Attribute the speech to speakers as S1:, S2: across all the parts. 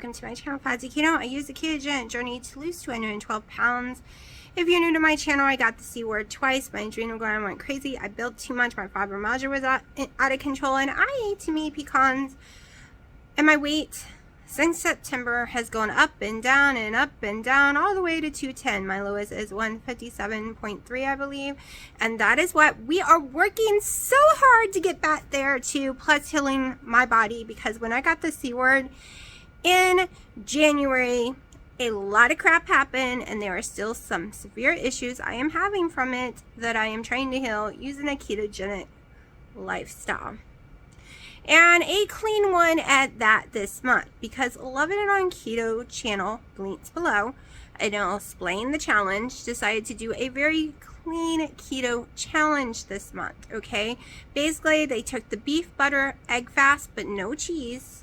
S1: welcome to my channel, Personalizing Keto. I use the ketogenic journey to lose 212 pounds. If you're new to my channel, I got the C word twice. My adrenal gland went crazy. I built too much. My fibromyalgia was out of control, and I ate too many pecans. And my weight since September has gone up and down, all the way to 210. My lowest is 157.3, I believe. And that is what we are working so hard to get back there to, plus healing my body. Because when I got the C word in January, a lot of crap happened, and there are still some severe issues I am having from it that I am trying to heal using a ketogenic lifestyle. And a clean one at that this month, because Olivia It On Keto channel, links below, and I'll explain the challenge, decided to do a very clean keto challenge this month, okay? Basically, they took the beef, butter, egg fast, but no cheese,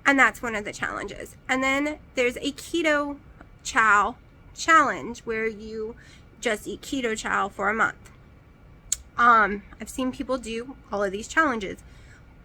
S1: and that's one of the challenges. And then there's a keto chow challenge where you just eat keto chow for a month. I've seen people do all of these challenges,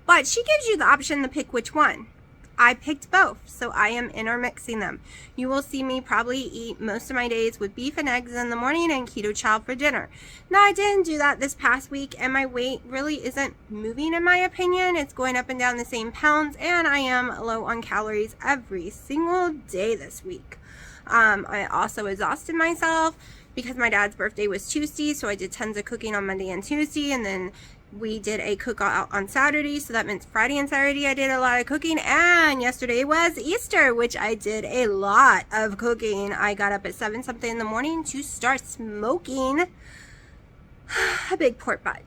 S1: but she gives you the option to pick which one. I picked both, so I am intermixing them. You will see me probably eat most of my days with beef and eggs in the morning and keto chow for dinner. Now, I didn't do that this past week, and my weight really isn't moving in my opinion. It's going up and down the same pounds, and I am low on calories every single day this week. I also exhausted myself because my dad's birthday was Tuesday, so I did tons of cooking on Monday and Tuesday, and then we did a cook out on Saturday, so that means Friday and Saturday I did a lot of cooking, and yesterday was Easter, which I did a lot of cooking. I got up at 7 something in the morning to start smoking a big pork butt.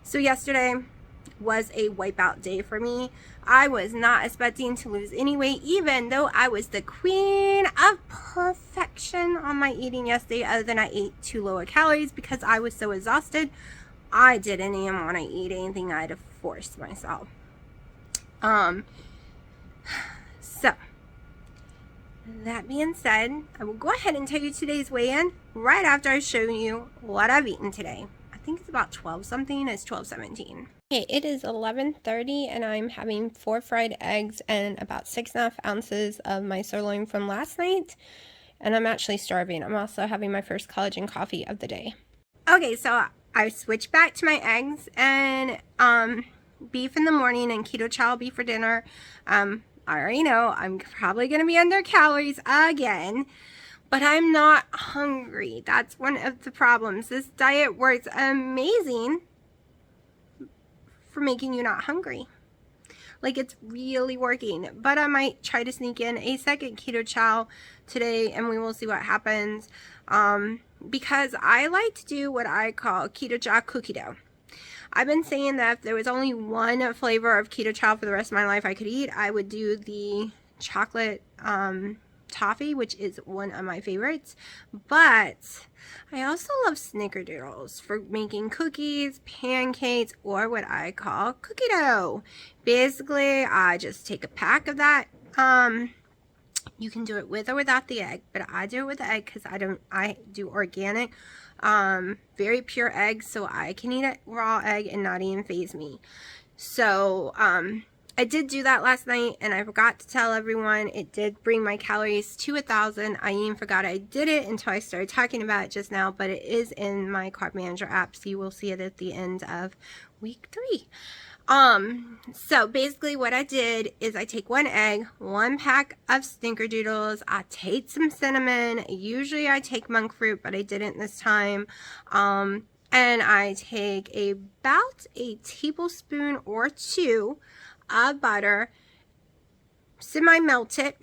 S1: So yesterday was a wipeout day for me. I was not expecting to lose any weight, even though I was the queen of perfection on my eating yesterday, other than I ate too low of calories because I was so exhausted. I didn't even want to eat anything. I had to force myself. So, that being said, I will go ahead and tell you today's weigh-in right after I show you what I've eaten today. I think it's about 12 something. It's 12:17. Okay, it is 11:30, and I'm having 4 fried eggs and about 6.5 ounces of my sirloin from last night. And I'm actually starving. I'm also having my first collagen coffee of the day. Okay, so I switched back to my eggs and beef in the morning and keto chow beef for dinner. I already know I'm probably going to be under calories again, but I'm not hungry. That's one of the problems. This diet works amazing for making you not hungry. Like, it's really working. But I might try to sneak in a second keto chow today, and we will see what happens. Because I like to do what I call keto chow cookie dough. I've been saying that if there was only one flavor of keto chow for the rest of my life I could eat, I would do the chocolate toffee, which is one of my favorites. But I also love snickerdoodles for making cookies, pancakes, or what I call cookie dough. Basically, I just take a pack of that. You can do it with or without the egg, but I do it with the egg because I do organic, very pure eggs, so I can eat a raw egg and not even faze me. So, I did do that last night, and I forgot to tell everyone it did bring my calories to 1,000. I even forgot I did it until I started talking about it just now, but it is in my Carb Manager app, so you will see it at the end of week 3. So basically what I did is I take 1 egg, 1 pack of snickerdoodles, I take some cinnamon, usually I take monk fruit, but I didn't this time, and I take about a tablespoon or 2 of butter, semi-melt it,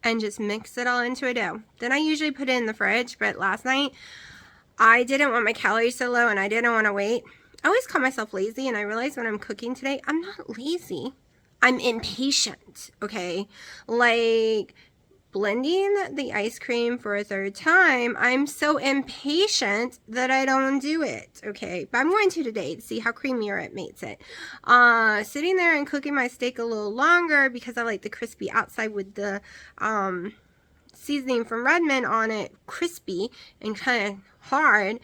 S1: and just mix it all into a dough. Then I usually put it in the fridge, but last night I didn't want my calories so low and I didn't want to wait. I always call myself lazy, and I realize when I'm cooking today, I'm not lazy. I'm impatient, okay? Like blending the ice cream for a 3rd time, I'm so impatient that I don't do it, okay? But I'm going to today to see how creamier it makes it. Sitting there and cooking my steak a little longer because I like the crispy outside with the seasoning from Redmond on it, crispy and kind of hard.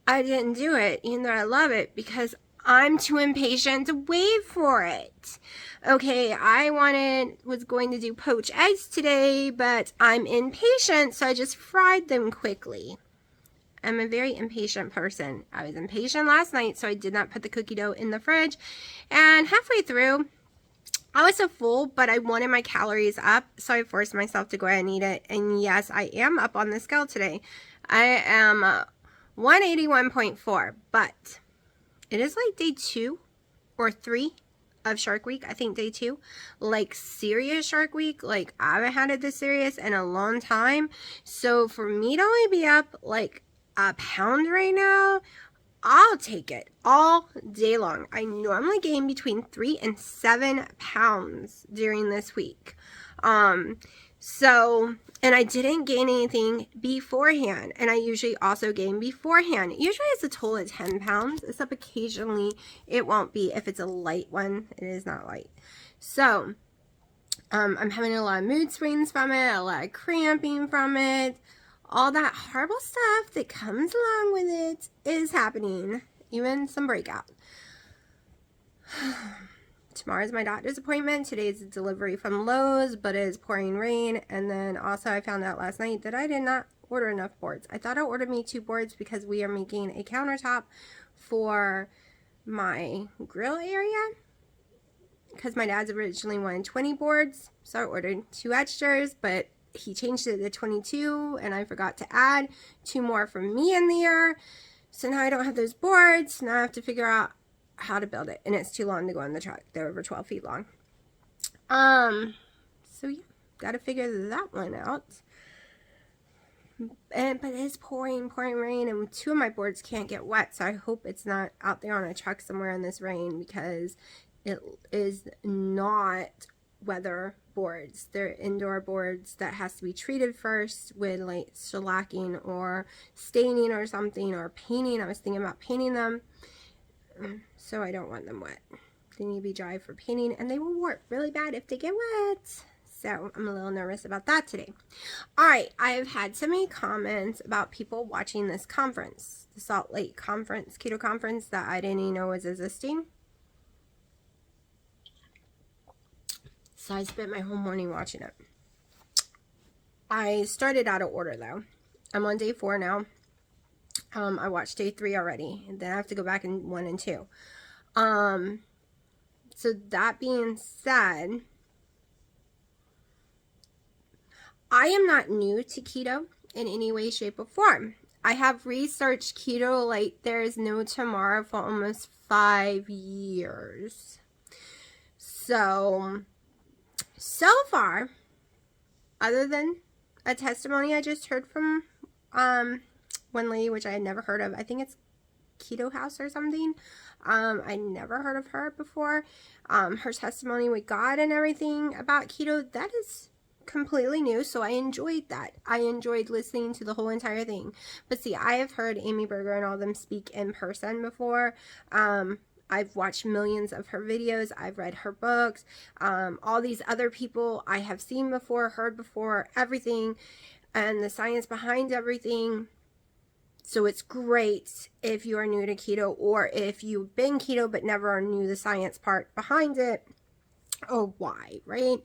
S1: I didn't do it, even though I love it, because I'm too impatient to wait for it. Okay, I was going to do poached eggs today, but I'm impatient, so I just fried them quickly. I'm a very impatient person. I was impatient last night, so I did not put the cookie dough in the fridge. And halfway through, I was so full, but I wanted my calories up, so I forced myself to go ahead and eat it. And yes, I am up on the scale today. I am 181.4, but it is like day 2 or 3 of Shark Week. I think day 2, like serious Shark Week. Like I haven't had it this serious in a long time. So for me to only be up like a pound right now, I'll take it all day long. I normally gain between 3 and 7 pounds during this week. And I didn't gain anything beforehand. And I usually also gain beforehand. Usually it's a total of 10 pounds, except occasionally it won't be. If it's a light one, it is not light. So, I'm having a lot of mood swings from it, a lot of cramping from it. All that horrible stuff that comes along with it is happening. Even some breakout. Tomorrow's my doctor's appointment. Today's a delivery from Lowe's, but it is pouring rain. And then also I found out last night that I did not order enough boards. I thought I ordered me 2 boards because we are making a countertop for my grill area. Because my dad's originally wanted 20 boards, so I ordered 2 extras, but he changed it to 22, and I forgot to add 2 more for me in there. So now I don't have those boards. Now I have to figure out how to build it, and it's too long to go in the truck. They're over 12 feet long. So yeah, gotta figure that one out. But it's pouring rain, and 2 of my boards can't get wet, so I hope it's not out there on a truck somewhere in this rain, because it is not weather boards. They're indoor boards that has to be treated first with like shellacking or staining or something, or painting. I was thinking about painting them. So I don't want them wet. They need to be dry for painting, and they will warp really bad if they get wet. So I'm a little nervous about that today. Alright, I've had so many comments about people watching this conference, the Salt Lake conference, keto conference, that I didn't even know was existing. So I spent my whole morning watching it. I started out of order though. I'm on day 4 now. I watched day 3 already, and then I have to go back in 1 and 2. So that being said, I am not new to keto in any way, shape, or form. I have researched keto like there is no tomorrow for almost 5 years. So far, other than a testimony I just heard from one lady, which I had never heard of. I think it's Keto House or something. I never heard of her before. Her testimony with God and everything about keto, that is completely new, so I enjoyed that. I enjoyed listening to the whole entire thing. But see, I have heard Amy Berger and all them speak in person before. I've watched millions of her videos. I've read her books. All these other people I have seen before, heard before, everything, and the science behind everything. So it's great if you are new to keto, or if you've been keto but never knew the science part behind it, or why, right?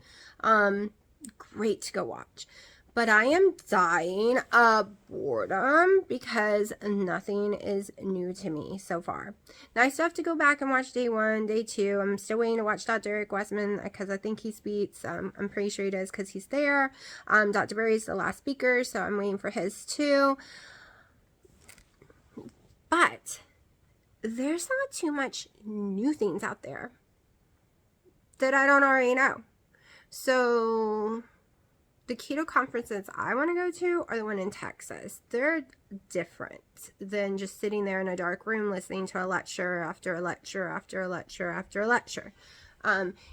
S1: Great to go watch. But I am dying of boredom because nothing is new to me so far. Now I still have to go back and watch day 1, day 2. I'm still waiting to watch Dr. Eric Westman because I think he speaks. I'm pretty sure he does because he's there. Dr. Berry's the last speaker, so I'm waiting for his too. But there's not too much new things out there that I don't already know. So the keto conferences I want to go to are the one in Texas. They're different than just sitting there in a dark room listening to a lecture after a lecture after a lecture after a lecture.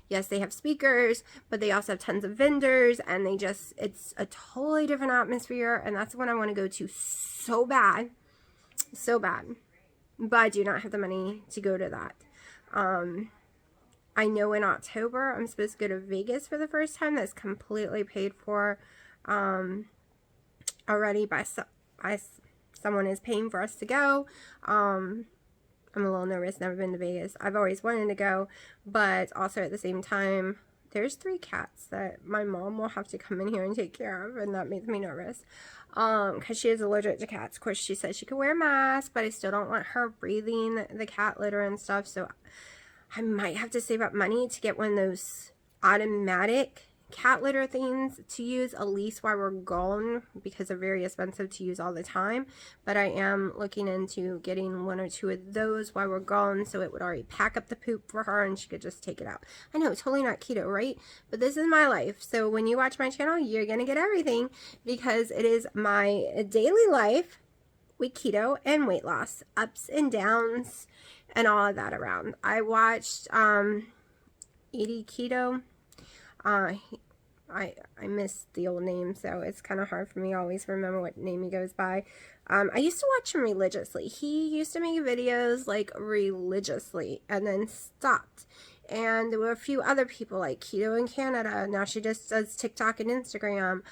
S1: Yes, they have speakers, but they also have tons of vendors, and it's a totally different atmosphere, and that's the one I want to go to so bad. So bad. But I do not have the money to go to that. I know in October I'm supposed to go to Vegas for the first time. That's completely paid for already by someone is paying for us to go. I'm a little nervous, never been to Vegas. I've always wanted to go, but also at the same time, there's 3 cats that my mom will have to come in here and take care of, and that makes me nervous. Because she is allergic to cats. Of course, she said she could wear a mask, but I still don't want her breathing the cat litter and stuff, so I might have to save up money to get one of those automatic cat litter things to use, at least while we're gone, because they're very expensive to use all the time. But I am looking into getting 1 or 2 of those while we're gone, so it would already pack up the poop for her and she could just take it out. I know, totally not keto, right? But this is my life, so when you watch my channel, you're gonna get everything, because it is my daily life with keto and weight loss, ups and downs and all of that around. I watched It Keto. I missed the old name, so it's kind of hard for me to always remember what name he goes by. I used to watch him religiously. He used to make videos like religiously and then stopped. And there were a few other people like Keto in Canada. Now she just does TikTok and Instagram.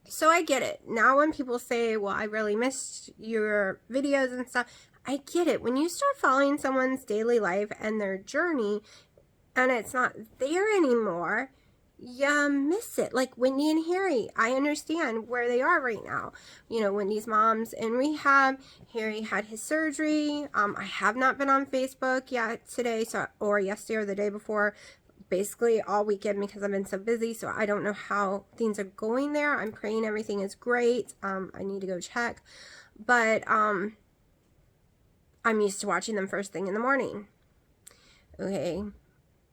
S1: So I get it. Now when people say, well, I really missed your videos and stuff, I get it. When you start following someone's daily life and their journey, and it's not there anymore, you miss it. Like Wendy and Harry, I understand where they are right now. You know, Wendy's mom's in rehab. Harry had his surgery. I have not been on Facebook yet today, or yesterday or the day before, basically all weekend, because I've been so busy, so I don't know how things are going there. I'm praying everything is great. I need to go check. But I'm used to watching them first thing in the morning. Okay.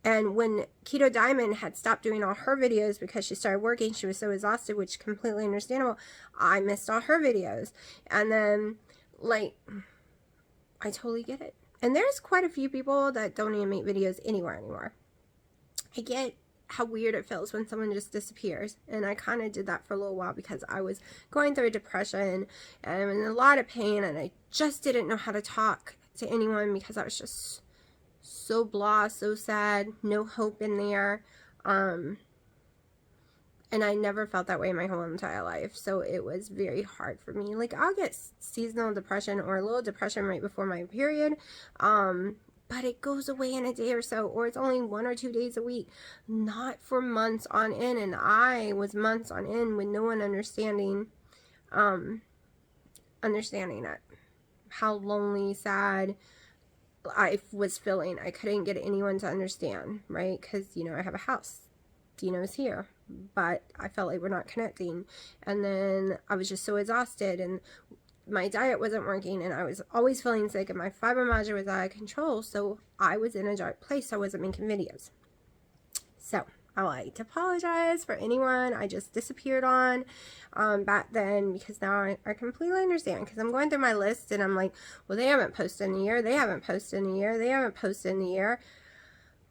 S1: And when Keto Diamond had stopped doing all her videos because she started working, she was so exhausted, which is completely understandable. I missed all her videos. And then, like, I totally get it. And there's quite a few people that don't even make videos anywhere anymore. I get how weird it feels when someone just disappears. And I kind of did that for a little while because I was going through a depression and I'm in a lot of pain, and I just didn't know how to talk to anyone because I was just so blah, so sad, no hope in there. And I never felt that way my whole entire life, so it was very hard for me. Like, I'll get seasonal depression or a little depression right before my period, but it goes away in a day or so, or it's only 1 or 2 days a week, not for months on end. And I was months on end with no one understanding it, how lonely, sad I was feeling. I couldn't get anyone to understand, right? Because, you know, I have a house. Dino's here. But I felt like we're not connecting. And then I was just so exhausted, and my diet wasn't working, and I was always feeling sick, and my fibromyalgia was out of control. So I was in a dark place. I wasn't making videos. So I like to apologize for anyone I just disappeared on back then, because now I completely understand, because I'm going through my list and I'm like, well, they haven't posted in a year, they haven't posted in a year, they haven't posted in a year.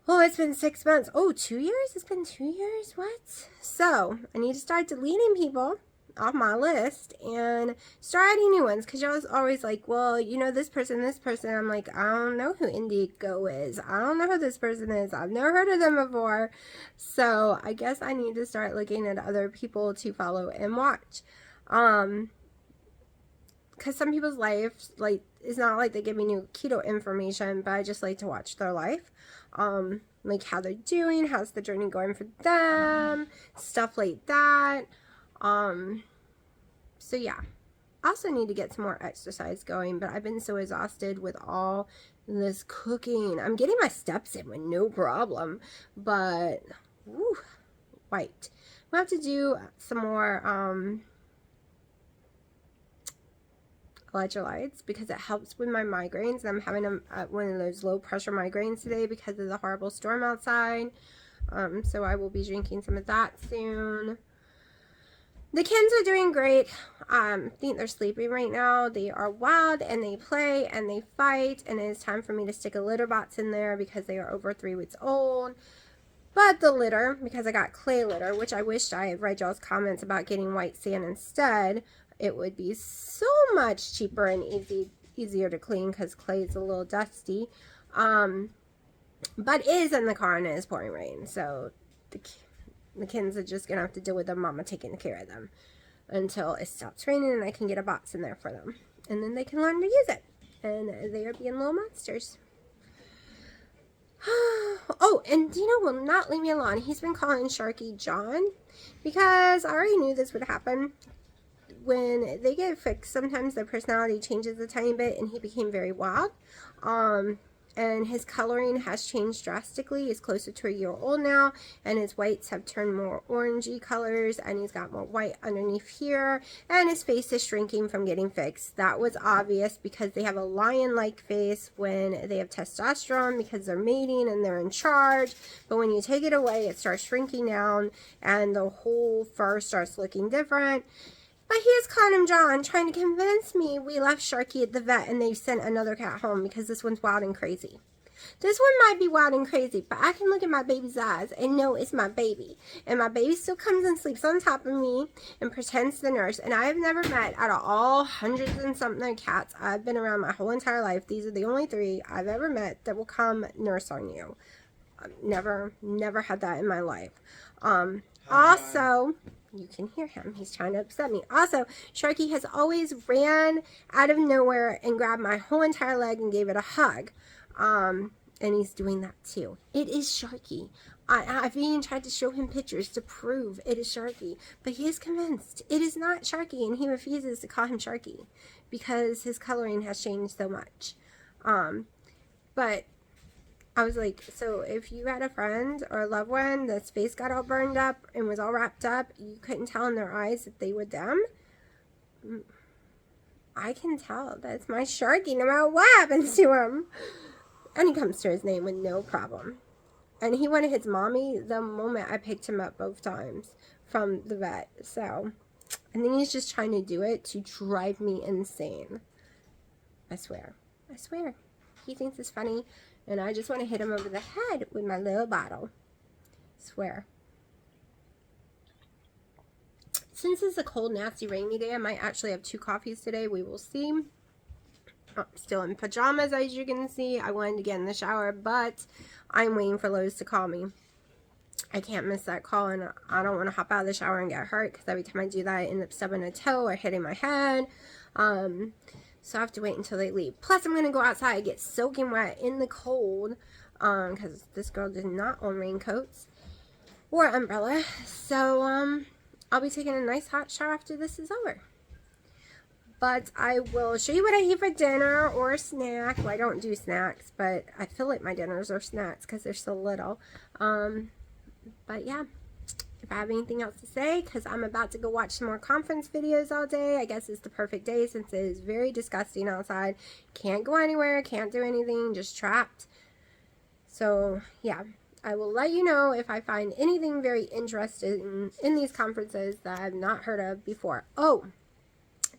S1: Well, it's been 6 months. Oh, 2 years? It's been 2 years? What? So I need to start deleting people off my list and start adding new ones, because y'all always like, well, you know, this person. I'm like, I don't know who Indigo is. I don't know who this person is. I've never heard of them before. So I guess I need to start looking at other people to follow and watch. Because some people's lives, like, it's not like they give me new keto information, but I just like to watch their life. Like how they're doing, how's the journey going for them, stuff like that. So yeah, I also need to get some more exercise going, but I've been so exhausted with all this cooking. I'm getting my steps in with no problem, but whew, white. We'll have to do some more electrolytes, because it helps with my migraines. I'm having one of those low pressure migraines today because of the horrible storm outside. So I will be drinking some of that soon. The kids are doing great. I think they're sleeping right now. They are wild, and they play, and they fight, and it is time for me to stick a litter box in there because they are over 3 weeks old. But the litter, because I got clay litter, which I wished I had read y'all's comments about getting white sand instead. It would be so much cheaper and easier to clean, because clay is a little dusty. But it is in the car and it is pouring rain, so the kids are just gonna have to deal with their mama taking care of them until it stops raining and I can get a box in there for them, and then they can learn to use it. and they are being little monsters. Oh, and Dino will not leave me alone. He's been calling Sharky John because I already knew this would happen. When they get fixed, sometimes their personality changes a tiny bit, and he became very wild. And his coloring has changed drastically. He's closer to a year old now, and his whites have turned more orangey colors, and he's got more white underneath here, and his face is shrinking from getting fixed. That was obvious because they have a lion-like face when they have testosterone because they're mating and they're in charge, but when you take it away, it starts shrinking down, and the whole fur starts looking different. But here's Cotton John trying to convince me we left Sharky at the vet and they sent another cat home because this one's wild and crazy. This one might be wild and crazy, but I can look at my baby's eyes and know it's my baby. And my baby still comes and sleeps on top of me and pretends to nurse. And I have never met, out of all hundreds and something cats I've been around my whole entire life, these are the only 3 I've ever met that will come nurse on you. Never had that in my life. Also, you can hear him. He's trying to upset me. Also, Sharky has always ran out of nowhere and grabbed my whole entire leg and gave it a hug. And he's doing that too. It is Sharky. I've even tried to show him pictures to prove it is Sharky. But he is convinced it is not Sharky, and he refuses to call him Sharky because his coloring has changed so much. But I was like, so if you had a friend or a loved one that's face got all burned up and was all wrapped up, you couldn't tell in their eyes that they were them? I can tell. That's my Sharky no matter what happens to him. And he comes to his name with no problem. And he wanted his mommy the moment I picked him up both times from the vet. So I think he's just trying to do it to drive me insane. I swear. He thinks it's funny. And I just want to hit him over the head with my little bottle. Swear. Since it's a cold, nasty, rainy day, I might actually have 2 coffees today. We will see. I'm still in pajamas, as you can see. I wanted to get in the shower, but I'm waiting for Lowe's to call me. I can't miss that call, and I don't want to hop out of the shower and get hurt, because every time I do that, I end up stubbing a toe or hitting my head. So I have to wait until they leave. Plus, I'm going to go outside, get soaking wet in the cold, because this girl did not own raincoats or umbrella. So, I'll be taking a nice hot shower after this is over. But I will show you what I eat for dinner or a snack. Well, I don't do snacks, but I feel like my dinners are snacks because they're so little. But yeah. If I have anything else to say, because I'm about to go watch some more conference videos all day. I guess it's the perfect day since it is very disgusting outside. Can't go anywhere, can't do anything, just trapped. So, yeah. I will let you know if I find anything very interesting in these conferences that I've not heard of before. Oh,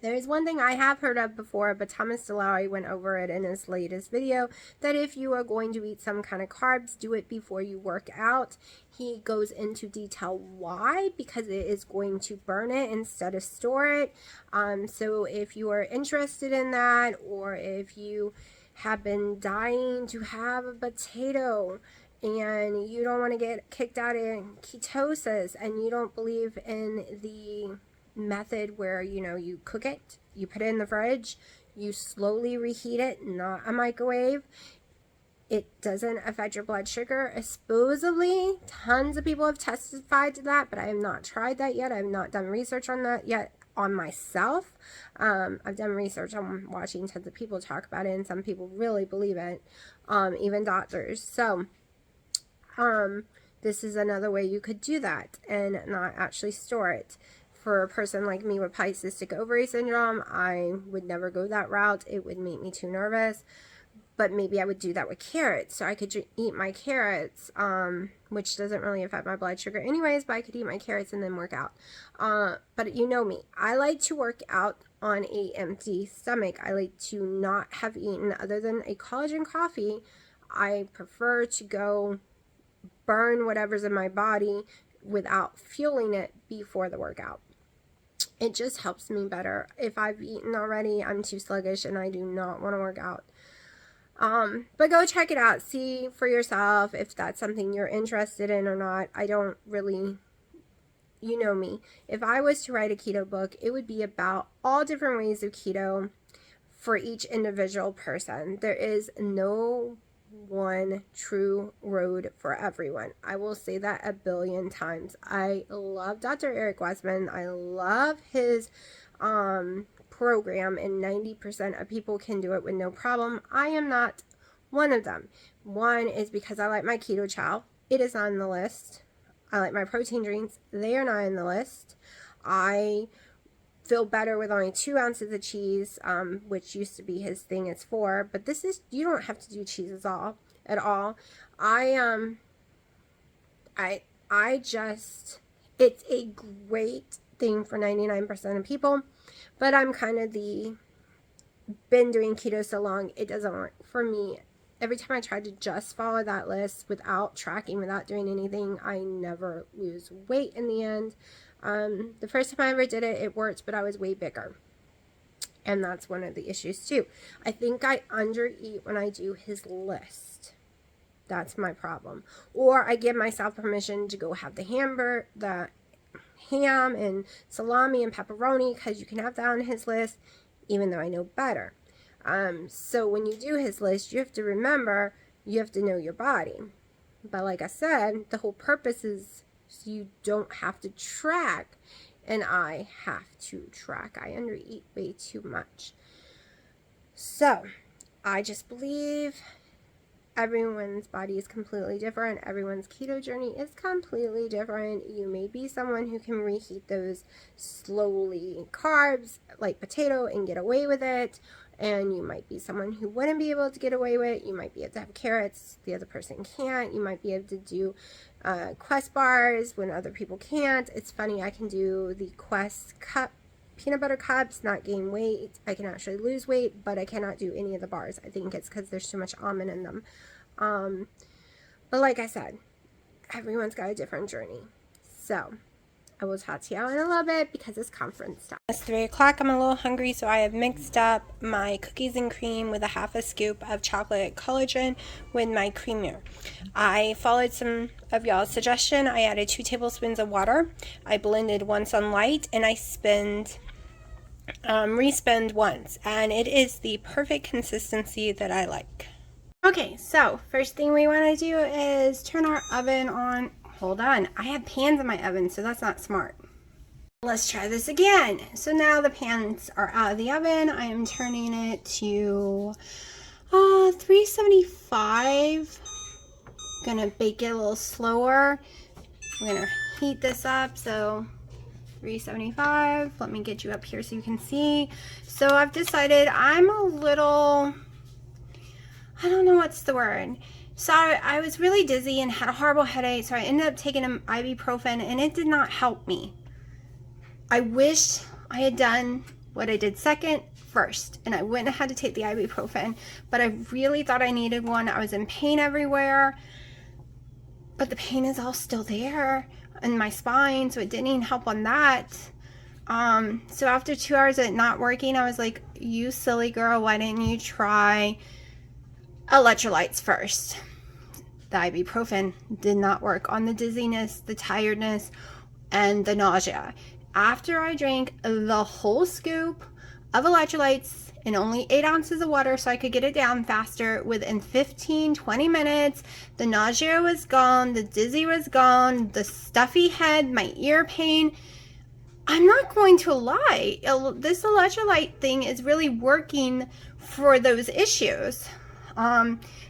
S1: there's one thing I have heard of before, but Thomas DeLaury went over it in his latest video, that if you are going to eat some kind of carbs, do it before you work out. He goes into detail why, because it is going to burn it instead of store it. So if you are interested in that, or if you have been dying to have a potato, and you don't want to get kicked out in ketosis, and you don't believe in the method where, you know, you cook it, you put it in the fridge, you slowly reheat it, not a microwave, it doesn't affect your blood sugar. Supposedly, tons of people have testified to that, but I have not tried that yet. I have not done research on that yet on myself. I've done research on watching tons of people talk about it, and some people really believe it, even doctors. So, this is another way you could do that and not actually store it. For a person like me with polycystic ovary syndrome, I would never go that route. It would make me too nervous. But maybe I would do that with carrots. So I could eat my carrots, which doesn't really affect my blood sugar anyways, but I could eat my carrots and then work out. But you know me. I like to work out on an empty stomach. I like to not have eaten other than a collagen coffee. I prefer to go burn whatever's in my body without fueling it before the workout. It just helps me better. If I've eaten already, I'm too sluggish and I do not want to work out. But go check it out. See for yourself if that's something you're interested in or not. I don't really, you know me. If I was to write a keto book, it would be about all different ways of keto for each individual person. There is no one true road for everyone. I will say that a billion times. I love Dr. Eric Westman. I love his program, and 90% of people can do it with no problem. I am not one of them. One is because I like my keto chow. It is on the list. I like my protein drinks. They are not on the list. I feel better with only 2 ounces of cheese, which used to be his thing. It's 4, but this is, you don't have to do cheese at all. I just, it's a great thing for 99% of people, but I'm kind of been doing keto so long, it doesn't work for me. Every time I try to just follow that list without tracking, without doing anything, I never lose weight in the end. The first time I ever did it, it worked, but I was way bigger. And that's one of the issues too. I think I undereat when I do his list. That's my problem. Or I give myself permission to go have the ham and salami and pepperoni, because you can have that on his list, even though I know better. So when you do his list, you have to remember, you have to know your body. But like I said, the whole purpose is so you don't have to track, and I have to track. I undereat way too much. So I just believe everyone's body is completely different. Everyone's keto journey is completely different. You may be someone who can reheat those slowly carbs like potato and get away with it. And you might be someone who wouldn't be able to get away with it. You might be able to have carrots, the other person can't. You might be able to do Quest bars when other people can't. It's funny, I can do the Quest peanut butter cups, not gain weight. I can actually lose weight, but I cannot do any of the bars. I think it's because there's too much almond in them. But like I said, everyone's got a different journey. So I will talk to you in a little bit because it's conference time. It's 3 o'clock. I'm a little hungry, so I have mixed up my cookies and cream with a half a scoop of chocolate collagen with my creamer. I followed some of y'all's suggestion. I added 2 tablespoons of water. I blended once on light, and I respin once, and it is the perfect consistency that I like. Okay, so first thing we want to do is turn our oven on. Hold on, I have pans in my oven, so that's not smart. Let's try this again. So now the pans are out of the oven. I am turning it to 375. Gonna bake it a little slower. I'm gonna heat this up, so 375. Let me get you up here so you can see. So I've decided I'm a little, I don't know what's the word. So I was really dizzy and had a horrible headache, so I ended up taking an ibuprofen, and it did not help me. I wish I had done what I did first, and I wouldn't have had to take the ibuprofen, but I really thought I needed one. I was in pain everywhere, but the pain is all still there in my spine, so it didn't even help on that. So after 2 hours of it not working, I was like, you silly girl, why didn't you try electrolytes first? The ibuprofen did not work on the dizziness, the tiredness, and the nausea. After I drank the whole scoop of electrolytes and only 8 ounces of water so I could get it down faster, within 15-20 minutes, the nausea was gone, the dizzy was gone, the stuffy head, my ear pain. I'm not going to lie, this electrolyte thing is really working for those issues.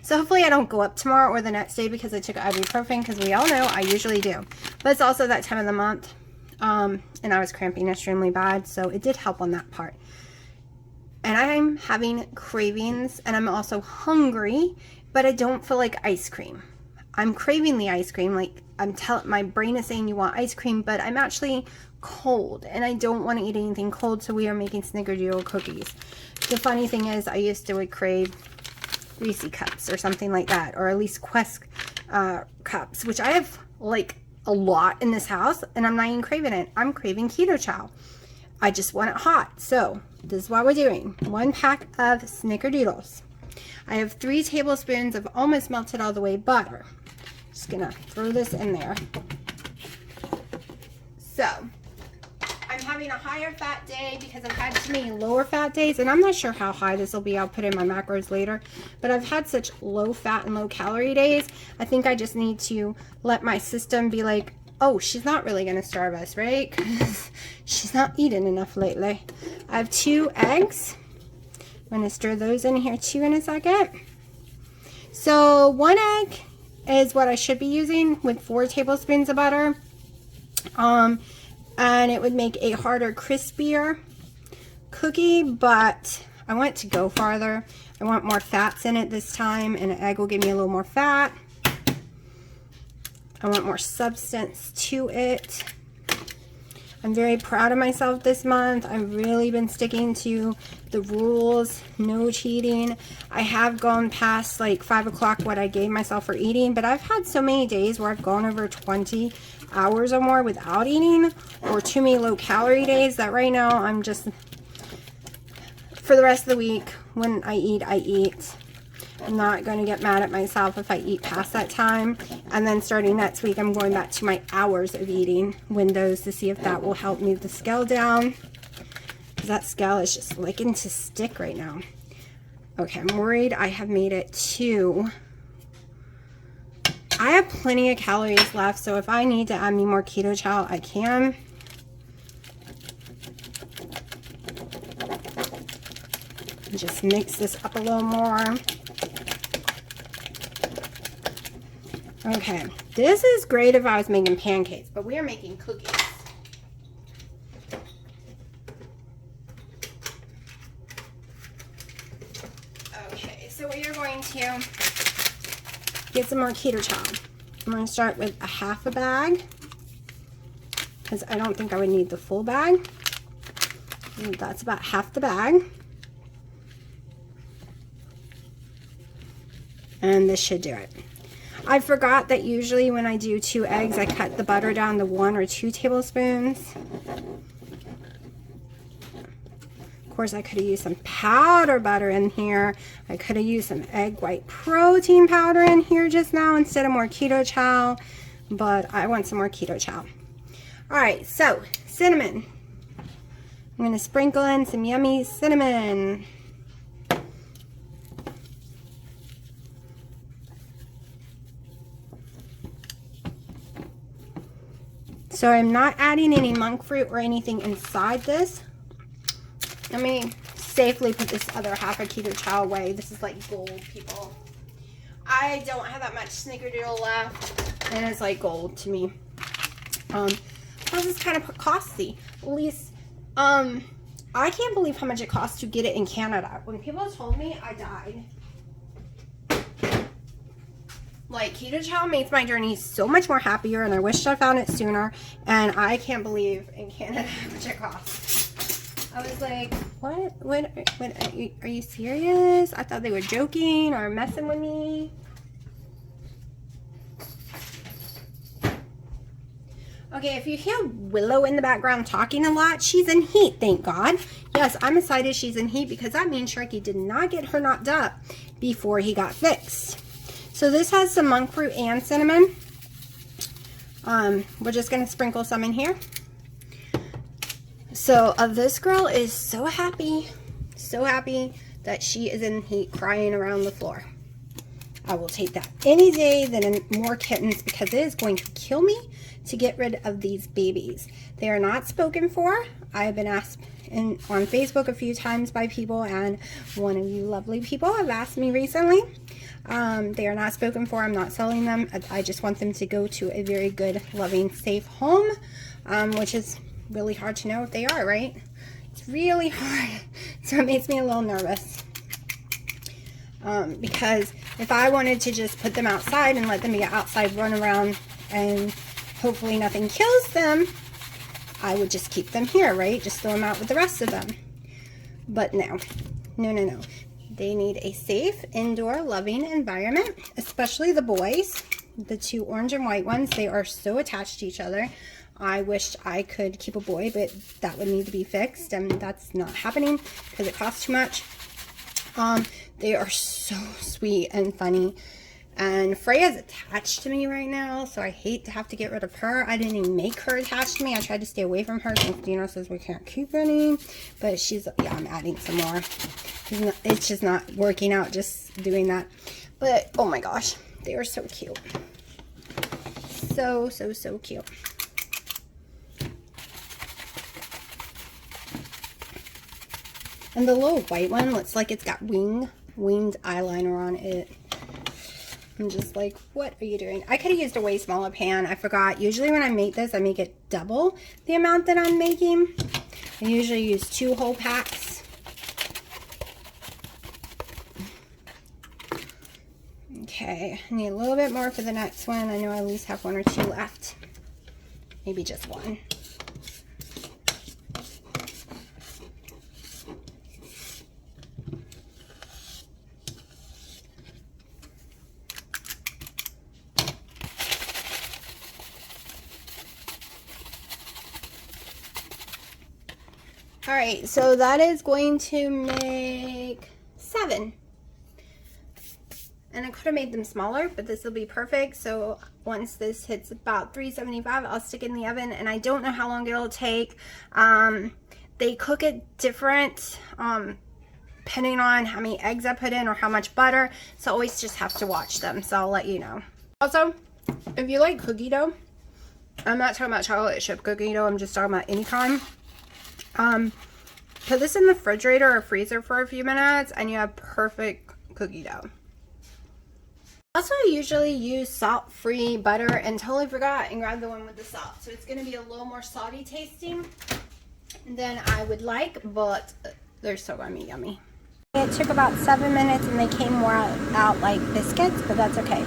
S1: So hopefully I don't go up tomorrow or the next day because I took ibuprofen, because we all know I usually do. But it's also that time of the month, and I was cramping extremely bad, so it did help on that part. And I'm having cravings, and I'm also hungry, but I don't feel like ice cream. I'm craving the ice cream, like my brain is saying you want ice cream, but I'm actually cold, and I don't want to eat anything cold, so we are making snickerdoodle cookies. The funny thing is, I used to crave Reese cups or something like that, or at least Quest cups, which I have like a lot in this house, and I'm not even craving it. I'm craving keto chow. I just want it hot. So this is what we're doing. 1 pack of snickerdoodles. I have 3 tablespoons of almost melted all the way butter. Just gonna throw this in there. So I'm having having a higher fat day because I've had too many lower fat days, and I'm not sure how high this will be. I'll put in my macros later, but I've had such low fat and low calorie days. I think I just need to let my system be like, oh, she's not really gonna starve us, right? Because she's not eating enough lately. I have 2 eggs. I'm gonna stir those in here too in a second. So 1 egg is what I should be using with 4 tablespoons of butter. And it would make a harder, crispier cookie, but I want to go farther. I want more fats in it this time, and an egg will give me a little more fat. I want more substance to it. I'm very proud of myself this month. I've really been sticking to the rules, no cheating. I have gone past like 5 o'clock what I gave myself for eating, but I've had so many days where I've gone over 20 hours or more without eating, or too many low calorie days, that right now I'm just, for the rest of the week, when I eat, I eat. I'm not going to get mad at myself if I eat past that time. And then starting next week, I'm going back to my hours of eating windows to see if that will help move the scale down. Because that scale is just licking to stick right now. Okay, I'm worried I have made it too. I have plenty of calories left, so if I need to add me more keto chow, I can. Just mix this up a little more. Okay, this is great if I was making pancakes, but we are making cookies. Okay, so we are going to get some more keto chow. I'm going to start with a half a bag, because I don't think I would need the full bag. And that's about half the bag. And this should do it. I forgot that usually when I do 2 eggs, I cut the butter down to 1 or 2 tablespoons. Of course, I could have used some powder butter in here. I could have used some egg white protein powder in here just now instead of more keto chow, but I want some more keto chow. All right, so cinnamon. I'm going to sprinkle in some yummy cinnamon. So I'm not adding any monk fruit or anything inside this. Let me safely put this other half of keto chow away. This is like gold, people. I don't have that much snickerdoodle left, and it's like gold to me. This is kind of costly. At least, I can't believe how much it costs to get it in Canada. When people told me, I died. Like, keto chow makes my journey so much more happier, and I wish I found it sooner. And I can't believe in Canada how much it costs. I was like, what? Are you serious? I thought they were joking or messing with me. Okay, if you hear Willow in the background talking a lot, she's in heat, thank God. Yes, I'm excited she's in heat because that means Sharky did not get her knocked up before he got fixed. So this has some monk fruit and cinnamon. We're just going to sprinkle some in here. So this girl is so happy that she is in heat crying around the floor. I will take that any day than more kittens because it is going to kill me to get rid of these babies. They are not spoken for. I've been asked on Facebook a few times by people, and one of you lovely people have asked me recently. They are not spoken for. I'm not selling them. I just want them to go to a very good, loving, safe home, which is really hard to know if they are, right? It's really hard. So it makes me a little nervous. Because if I wanted to just put them outside and let them be outside, run around, and hopefully nothing kills them, I would just keep them here, right? Just throw them out with the rest of them. But no. They need a safe, indoor, loving environment, especially the boys. The 2 orange and white ones, they are so attached to each other. I wish I could keep a boy, but that would need to be fixed, and that's not happening because it costs too much. They are so sweet and funny, And Freya's attached to me right now, so I hate to have to get rid of her. I didn't even make her attached to me. I tried to stay away from her since Dino says we can't keep any. But she's, yeah, I'm adding some more. It's just not working out just doing that. But, oh my gosh, they are so cute. So, so, so cute. And the little white one looks like it's got winged eyeliner on it. I'm just like, what are you doing? I could have used a way smaller pan. I forgot. Usually when I make this, I make it double the amount that I'm making. I usually use 2 whole packs. Okay, I need a little bit more for the next one. I know I at least have 1 or 2 left. Maybe just 1. All right, so that is going to make 7. And I could have made them smaller, but this will be perfect. So once this hits about 375, I'll stick it in the oven. And I don't know how long it'll take. They cook it different depending on how many eggs I put in or how much butter. So I always just have to watch them. So I'll let you know. Also, if you like cookie dough, I'm not talking about chocolate chip cookie dough. I'm just talking about any kind. Put this in the refrigerator or freezer for a few minutes and you have perfect cookie dough. Also, I usually use salt-free butter and totally forgot and grabbed the one with the salt. So it's going to be a little more salty tasting than I would like, but they're still going to be yummy. It took about 7 minutes and they came more out like biscuits, but that's okay.